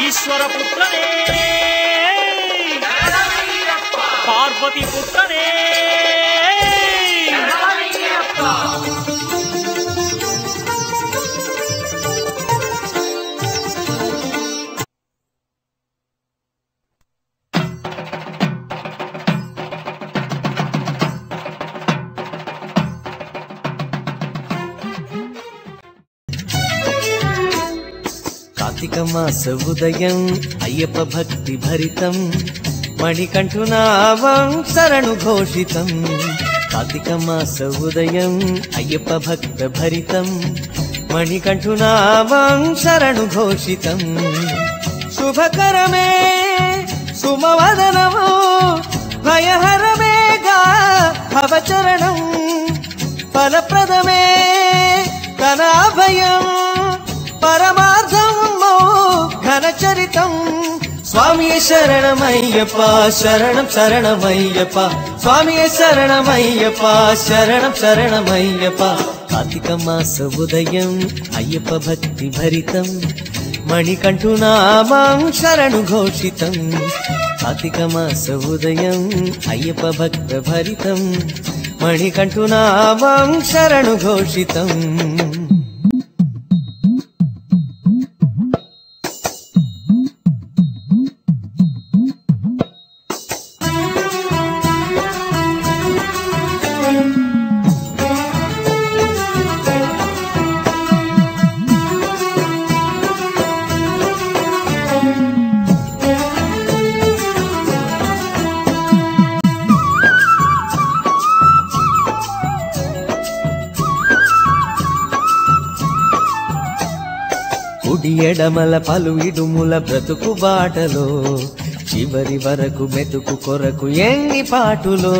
ఈశ్వర పుత్రనే పార్వతి పుత్రనే కార్తీక మాస ఉదయం అయ్యప్ప భక్తి భరితం మణికంఠునామం శరణు ఘోషితం. కార్తీక మాస ఉదయం అయ్యప్ప భక్త భరితం మణికంఠునామం శరణు ఘోషితం. శుభకరమే సుమవదనము భయహరమేగా భవచరణం. ఫలప్రదమే తన అభయం పరమార్థమో ఘనచరితం. స్వామియే శరణమయ్యప్ప శరణం శరణమయ్యప్ప. స్వామియే శరణమయ్యప్ప శరణం శరణమయ్యప్ప. కార్తీక మాస ఉదయం అయ్యప్ప భక్తి భరితం మణికంఠునామం శరణు ఘోషితం. కార్తీక మాస ఉదయం అయ్యప్ప భక్త భరితం మణికంఠునామం శరణు ఘోషితం. కుడి ఎడమల పలు ఇడుముల బ్రతుకు బాటలో చివరి వరకు మెతుకు కొరకు ఎన్ని పాటులో.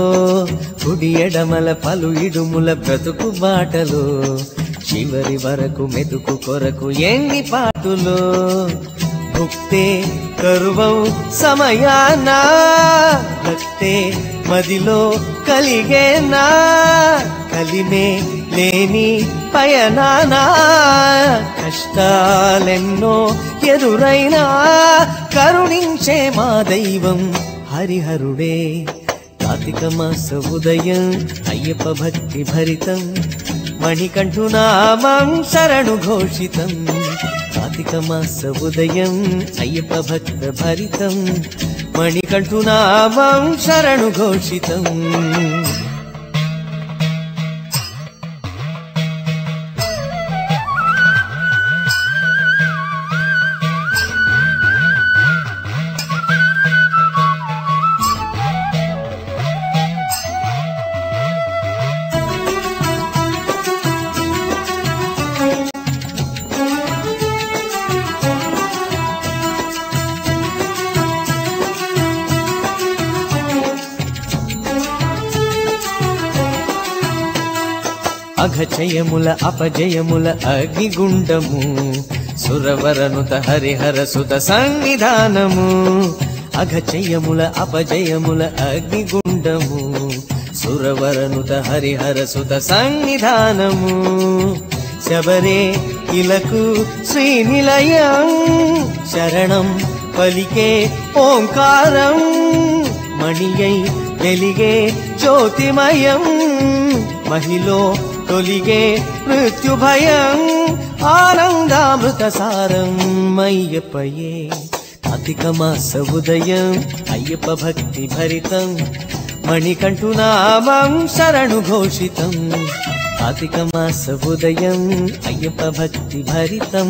కుడి ఎడమల పలు ఇడుముల బ్రతుకు బాటలో చివరి వరకు మెతుకు కొరకు ఎన్ని పాటులో. భుక్తే కరువౌ సమయాన భక్తే మదిలో కలిగేనా. కలిమే లేని పయనానా కష్టాలెన్నో ఎదురైనా కరుణించే మా దైవం హరిహరుడే. కార్తీక మాస ఉదయం అయ్యప్ప భక్తి భరితం మణికంఠునామం శరణు ఘోషితం. కార్తీక మాస ఉదయం అయ్యప్ప భక్త భరితం మణికంఠునామం శరణు ఘోషితం. అఘచయముల అపజయముల అగ్నిగుండము సురవరనుత హరిహర సుత సన్నిధానము. అఘచయముల అపజయముల అగ్నిగుండము సురవరనుత హరిహర సుత సన్నిధానము. శబరే ఇలకు శ్రీనిలయం శరణం పలికే ఓంకారం. మణియై వెలిగే జ్యోతిమయం మహిలో తొలిగే మృత్యుభయం. ఆనందామృత సారం అయ్యప్పయే. కార్తీక మాస ఉదయం అయ్యప్ప భక్తి భరితం మణికంఠునామం శరణు ఘోషితం. కార్తీక మాస ఉదయం అయ్యప్ప భక్తి భరితం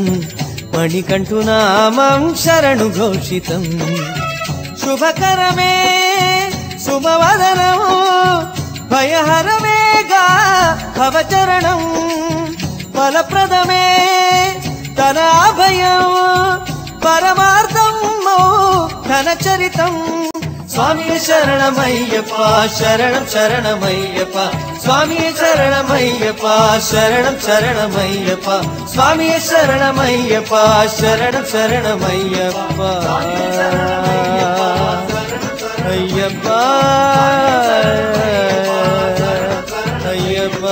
మణికంఠునామం శరణు ఘోషితం. శుభకరమే శుభవదనము భయహరమేగా భవచరణం. ఫలప్రదమే తన అభయం పరమార్థమో ఘనచరితం. స్వామియే శరణమయ్యప్ప శరణం శరణమయ్యప్ప. స్వామియే శరణమయ్యప్ప శరణం శరణమయ్యప్ప. స్వామియే శరణమయ్యప్ప శరణం శరణమయ్యప్ప. అయ్యప్ప అయ్యప్ప.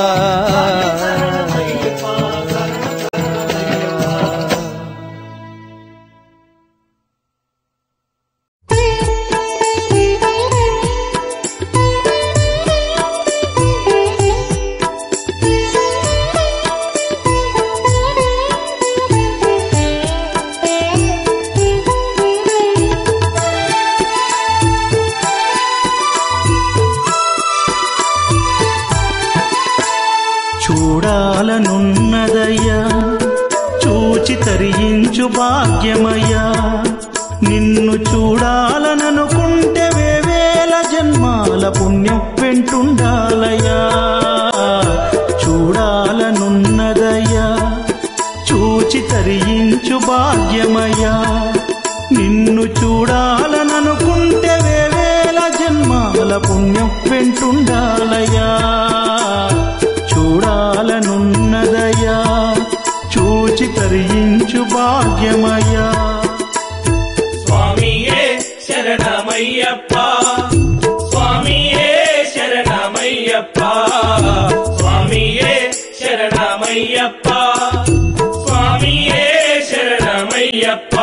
తరించు భాగ్యమయ్యా నిన్ను చూడాలననుకుంటే వేవేల జన్మాల పుణ్యం వెంటుండాలయ్యా చూడాలనున్నదయ్యా చూచి తరించు భాగ్యమయ్యా నిన్ను చూడాలననుకుంటే వేవేల జన్మాల పుణ్యం వెంటుండాలయ్యా చూడాలనున్నదయ్యా చూచి తరించు భాగ్యమయ్యా స్వామియే శరణమయ్యప్ప స్వామియే శరణమయ్యప్ప స్వామియే శరణమయ్యప్ప స్వామియే శరణమయ్యప్ప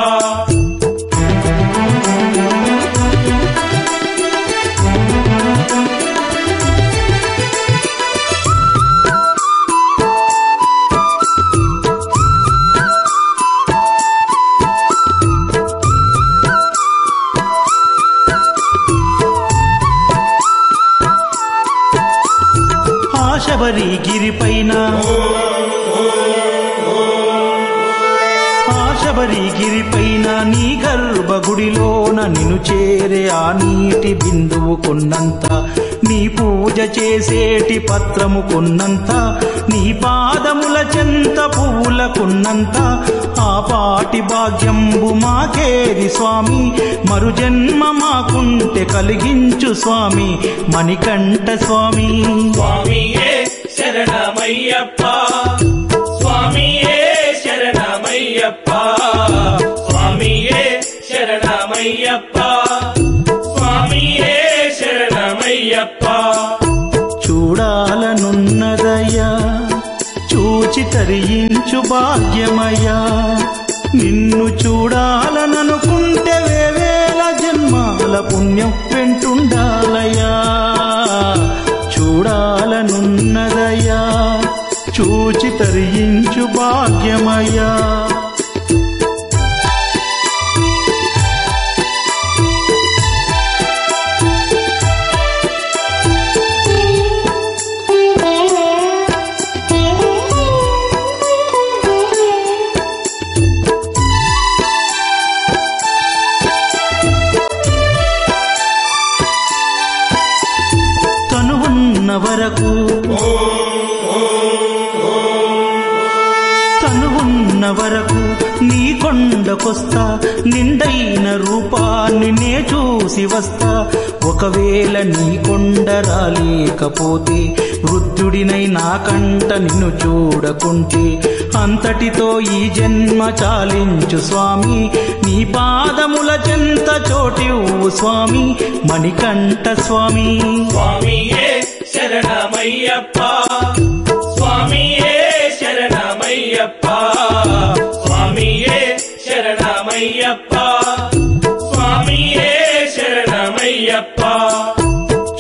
శబరిగిరిపైన నీ గర్భగుడిలోన నిన్ను చేరే ఆ నీటి బిందువు కొన్నంత నీ పూజ చేసేటి పత్రము కొన్నంత నీ పాదముల చెంత పువ్వుల కొన్నంత ఆ పాటి భాగ్యంబు మాకేది స్వామి మరు జన్మ మాకుంటే కలిగించు స్వామి మణికంఠ స్వామి స్వామియే శరణమయ్యప్ప స్వామియే శరణమయ్యప్ప స్వామియే శరణమయ్యప్ప స్వామియే శరణమయ్యప్ప చూడాలనున్నదయ్యా చూచి తరించు భాగ్యమయ్యా నిన్ను చూడాలననుకుంటే వేవేల జన్మాల పుణ్యం వెంటుండాలయ్యా చూడాలనున్నదయ్యా చూచి తరించు భాగ్యమయ్యా తనువున్న వరకు నీ కొండకొస్తా నిండైన రూపాన్ని నే చూసి వస్తా ఒకవేళ నీ కొండ రాలేకపోతే వృద్ధుడినై నాకంట నిన్ను చూడకుంటే అంతటితో ఈ జన్మ చాలించు స్వామి నీ పాదముల చెంత చోటివ్వు స్వామి మణికంఠ స్వామి స్వామియే శరణమయ్యప్ప స్వామియే శరణమయ్యప్ప స్వామియే శరణమయ్యప్ప స్వామియే శరణమయ్యప్ప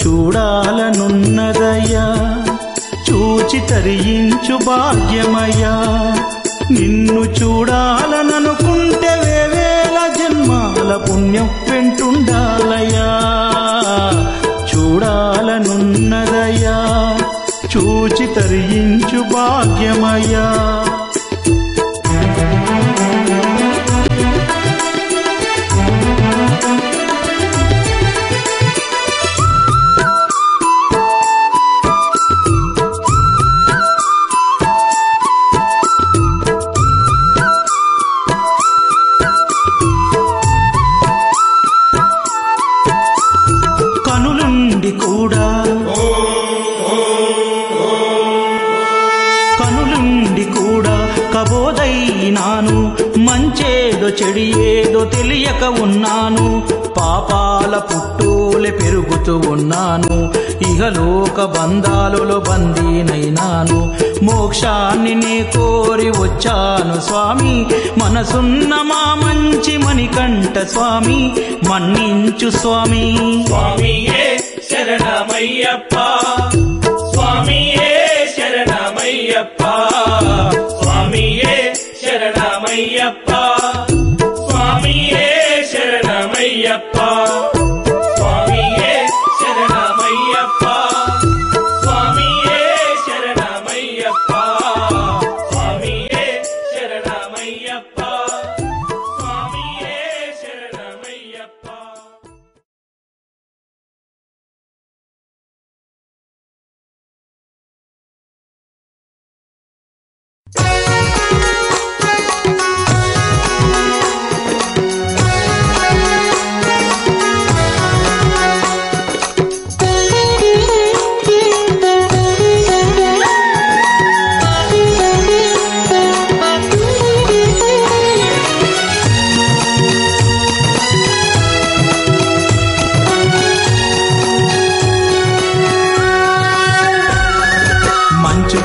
చూడాలనున్నదయ్యా చూచి తరించు భాగ్యమయ్యా నిన్ను చూడాలననుకుంటే వేవేల జన్మాల పుణ్యం వెంటుండాలయ్యా చూడాలనున్నదయ్యా చూచి తరించు భాగ్యమయ్యా కనులుండి కూడా కబోదైనాను మంచేదో చెడియేదో తెలియక ఉన్నాను పాపాల పుట్టోలే పెరుగుతూ ఉన్నాను ఇహలోక బంధాలలో బందీనైనాను మోక్షాన్ని నే కోరి వచ్చాను స్వామి మనసున్న మా మంచి మణికంఠ స్వామి మన్నించు స్వామి స్వామియే శరణమయ్యప్ప స్వామియే శరణమయ్యప్ప స్వామియే శరణమయ్యప్ప స్వామియే శరణమయ్యప్ప స్వామియే శరణమయ్యప్ప స్వామియే శరణమయ్యప్ప స్వామియే శరణమయ్యప్ప శరణమయ్యప్ప స్వామియే శరణమయ్యప్ప.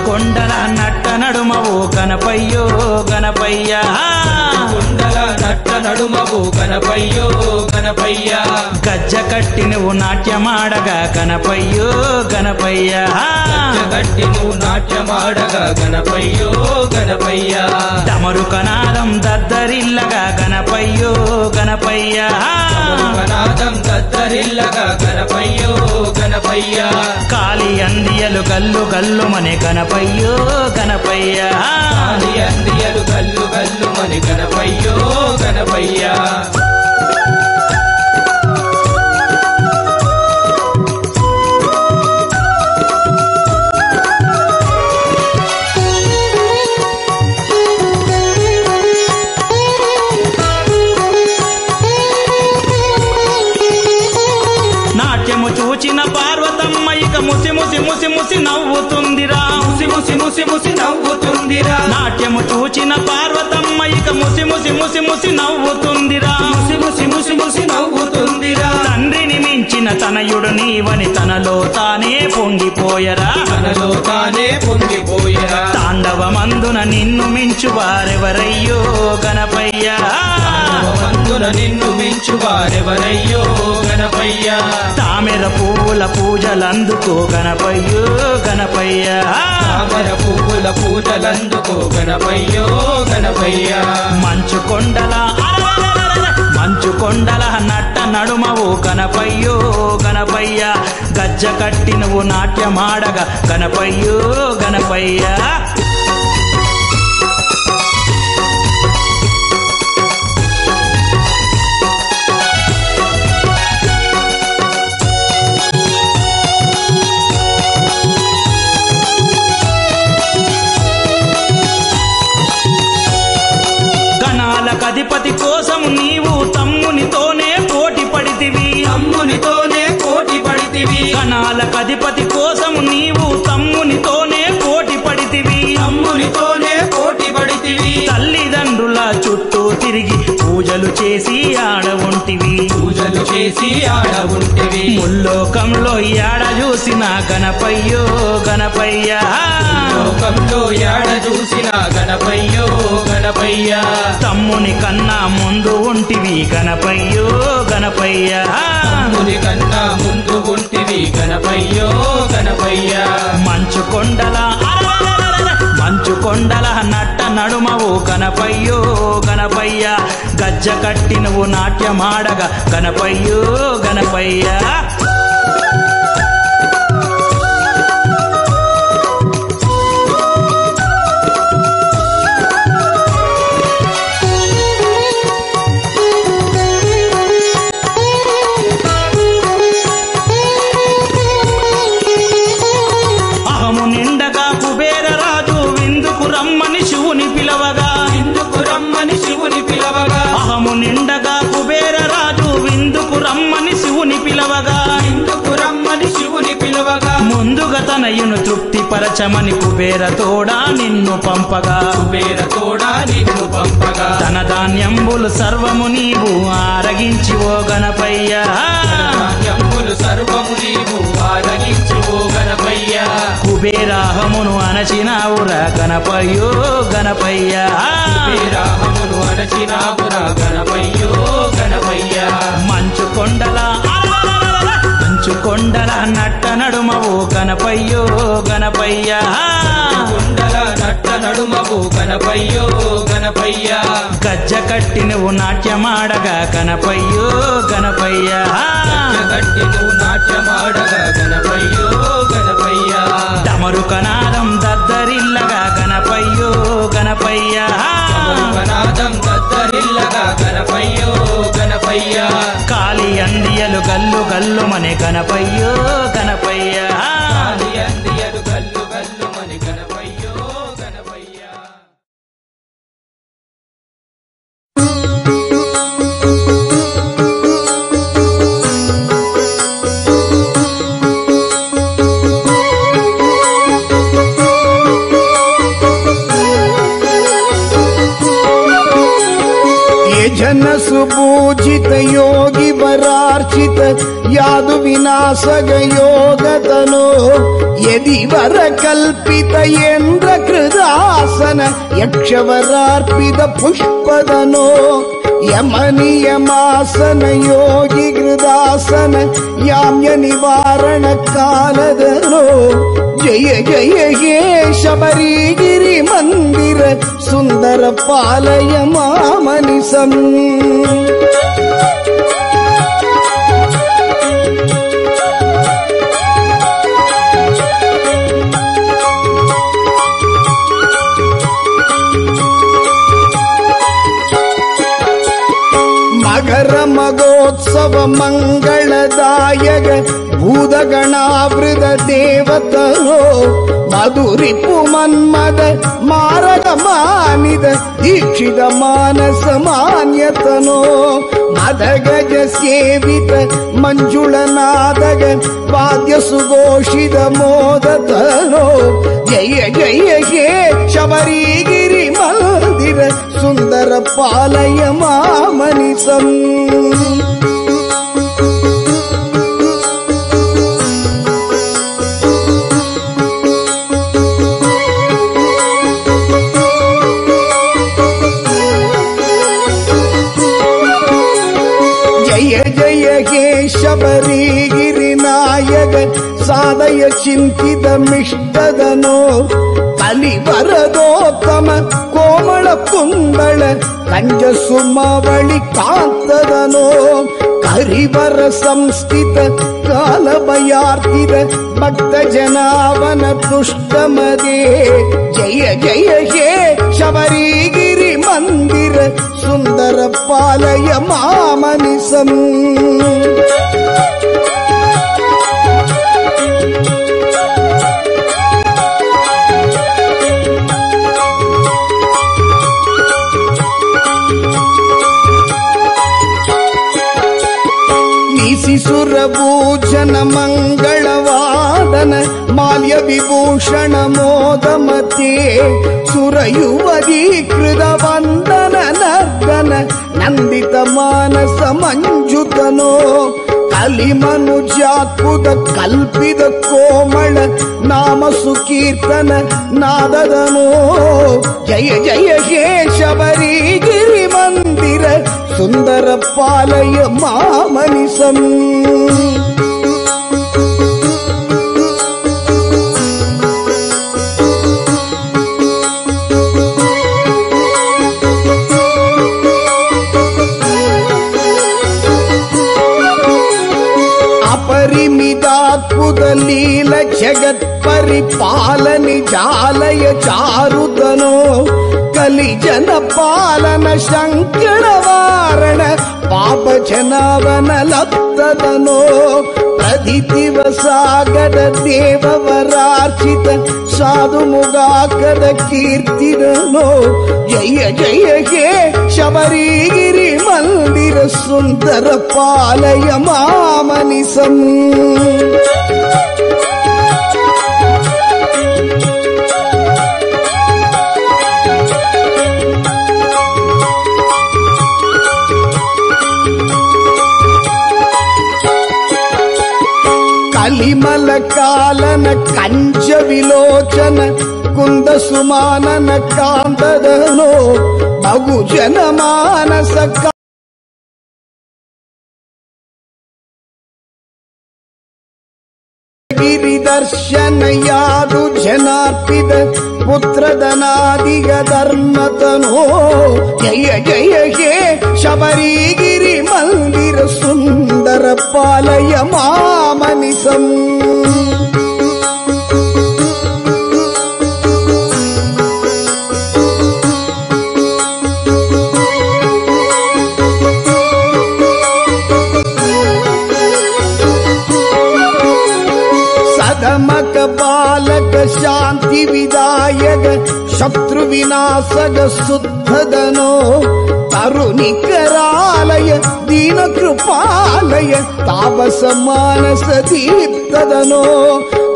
కొండల నట్ట నడుమవు గణపయ్యో గణపయ్య కొండల నట్ట నడుమవు గణపయ్యో గణపయ్య గజ్జ కట్టి నువ్వు నాట్యమాడగా గణపయ్యో గణపయ్య గజ్జ కట్టి నువ్వు నాట్యమాడగా గణపయ్యో గణపయ్య తమరు కనాదం దద్దరిల్లగా గణపయ్యో గణపయ్య కనాదం దద్దరిల్లగా గణపయ్యో గణపయ్య కాలి అందియలు గల్లు గల్లు మనే గణపయ్యో గణపయ్య కాలి అందియలు గల్లు గల్లు మని గణపయ్యో గణపయ్య నాట్యము చూచిన పార్వతమ్మ ఇక ముసి ముసి ముసి ముసి నవ్వుతుందిరా ముసి ముసి ముసి ముసి నవ్వుతుందిరా నాట్యము చూచిన పార్వతమ్మ ఇక ముసి ముసి ముసి ముసి నవ్వుతుందిరా ముసి ముసి ముసి ముసి నవ్వుతుందిరా తండ్రిని మించిన తనయుడు నీవని తనలో తానే పొంగిపోయరా తనలో తానే పొంగిపోయరా తాండవమందున నిన్ను మించు వారెవరయ్యో గణపయ్య మందున నిన్ను మించు వారెవరయ్యో గణపయ్య తామెర పువ్వుల పూజలందుకో గణపయ్యో గణపయ్య తామర పువ్వుల పూజలందుకో గణపయ్యో గణపయ్య మంచు కొండల మంచు కొండల నట్ట నడుమవు గణపయ్యో గణపయ్య గజ్జ కట్టి నువ్వు నాట్యమాడగా గణపయ్యో గణపయ్య అధిపతి కోసం నీవు తమ్మునితోనే పోటీ పడితివి తమ్మునితోనే పోటీ పడితివి గణాలకధిపతి కోసం నీవు తమ్మునితోనే పోటీ పడితివి తమ్మునితోనే పోటీ పడితివి తల్లిదండ్రుల చుట్టూ తిరిగి పూజలు చేసి ఆడవుంటివి పూజలు చేసి ఆడవుంటివి ముల్లోకంలో ఏడ చూసిన గణపయ్యో గణపయ్య లోకంలో ఏడ చూసిన గణపయ్యో గణపయ్య తమ్ముని కన్నా ముందు ఉంటివి గణపయ్యో గణపయ్య తమ్ముని కన్నా ముందు ఉంటివి గణపయ్యో గణపయ్య మంచు కొండల నట్ట నడుమవు గణపయ్యో గణపయ్య గజ్జ కట్టి నువ్వు నాట్యమాడగా గణపయ్యో గణపయ్య అహము నిండగా కుబేర రాజు విందుకు రమ్మని శివుని పిలవగా విందుకు రమ్మని శివుని పిలవగా అహము నిండగా కుబేర రాజు విందుకు రమ్మని శివుని పిలవగా విందుకు రమ్మని శివుని పిలవగా ముందుగా తనయును తృప్తిపరచమని కుబేర తోడా నిన్ను పంపగా కుబేర తోడా నిన్ను పంపగా తన ధాన్యంబులు సర్వము నీవు ఆరగించి ఓ గణపయ్య ధాన్యంబులు సర్వము నీవు ఆరగించి ఓ గణపయ్య కుబేరాహమును అణచినావురా గణపయ్యో గణపయ్య కుబేరాహమును అణచినావురా గణపయ్యో గణపయ్య మంచు కొండల నట్ట నడుమవు గణపయ్యో గణపయ్య కొండల నట్ట నడుమవు గణపయ్యో గణపయ్య గజ్జ కట్టి నువ్వు నాట్యమాడగా గణపయ్యో గణపయ్య గట్టి నువ్వు నాట్యమాడగా గణపయ్యో గణపయ్య తమరు కనాదం దద్దరిల్లగా గణపయ్యో గణపయ్య గణనాదం దద్దరిల్లగా గణపయ్యో గణపయ్య కాలి అందియలు గల్లు గల్లు మనే గణపయ్యో గణపయ్య కాలి అందియలు గల్లు గల్లు మని గణపయ్యో గణపయ్య जन सुपूजित योगी वरार्चित यादु विनाशग योगतनो यदि वर कल्पित येन्द्र कृदासन यक्षवरार्पित पुष्पदनो यमनियमासन योगी कृदासन याम्य निवारण कालदनो जय जय हे शबरीगिरि मंदिर सुंदर पालय मामनिसम् मगर मगोत्सव मंगलदायक भूतगणावृत देवतनो मधुरिपु मन्मद मारग मानिद दीक्षित मानस मान्यतनो मद गज सेवित मंजुल नादग वाद्य सुघोषित मोदतनो जय जय हे शबरीगिरि मंदिर सुंदर पालय मामनिसम् जय जय हे शबरीगिरिनायक साधय चिन्तितमिष्टदनो कलिवरदोत्तम कोमल कुंडल कंज सुमवळि कांतदनो करिवर संस्थित कालभयार्थित भक्त जनावन तुष्टमदे जय जय हे शबरीगिरि मंदिर सुंदर पालय मामनिसम् सुरभूषण मंगलवादन माल्य विभूषण मोदमते सुरयुवदीकृत वंदन नर्दन नंदित मानस मंजुतनो कलिमनुजात्पुत कल्पित कोमल नाम सुकीर्तन नाददनो जय जय हे शबरीगिरि मंदिर सुंदर पालय मामनिसम् अपरिमितात्पुत लील जगत् परिपालनि जालय चारुतनो कलि जन पालन शंकर वारण पाप जनावन लब्धतनो प्रदितिव सागर देव वरार्चित साधु मुगाकर कीर्तिदनो जय जय हे शबरीगिरि मंदिर सुंदर पालय मामनिसम् कलिमल कालन कंज विलोचन कुंद सुमानन कांतदनो बहुजन मानस गिरिदर्शन यादु जनार्पित पुत्र धनादिग धर्मतनो जय जय हे शबरीगिरि मंदिर सुंदर पालय मामनिसम् వినాశగ శుద్ధదనో తరుణికరాలయ దీన కృపాలయ తాపస మానస దీప్తదనో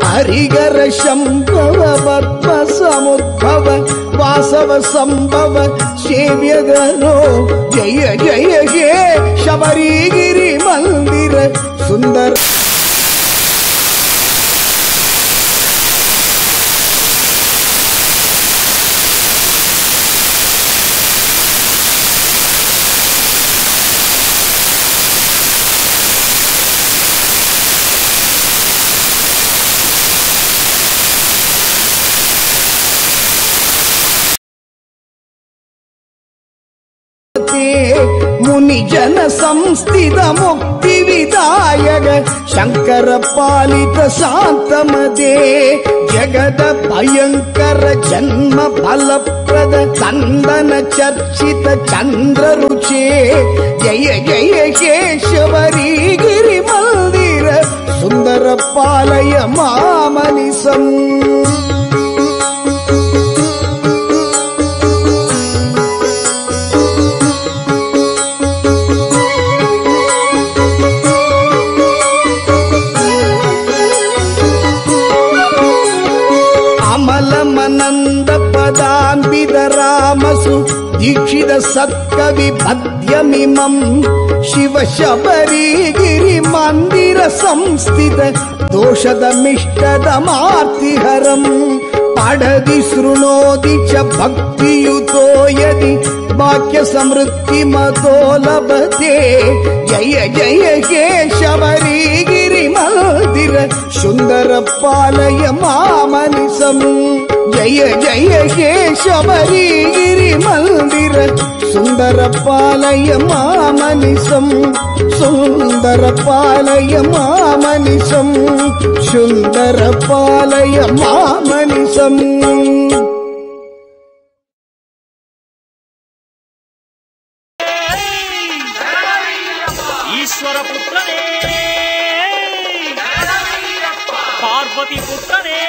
హరిగర శంభవ పద్మ సముద్భవ వాసవ సంభవ సేవ్యదనో జయ జయ హే శబరిగిరి మందిర సుందర ముని జన సంస్థిత ముక్తి విదాయక శంకర పాలిత శాంతమదే జగద భయంకర జన్మ ఫలప్రద చందన చర్చిత చంద్ర రుచే జయ జయ కేశవరిగిరి మందిర సుందర పాలయ మామనిసం రామసు దీక్షిత సత్కవి పద్యమిమం శివ శబరిగిరి మందిర సంస్థిత దోషదమిష్టదమార్తిహరం పడది శృణోది చ భక్తియుతో యది వాక్య సమృద్ధి మతో లభతే జయ జయ హే శబరిగిరి మందిర సుందర పాలయ మామనిసం జయ జయ హే శబరిగిరి మందిర సుందర పాలయ మామనిసం సుందర పాలయ మామనిసం సుందర పాలయ మామనిసం ఈశ్వర పుత్రనే పార్వతి పుత్రనే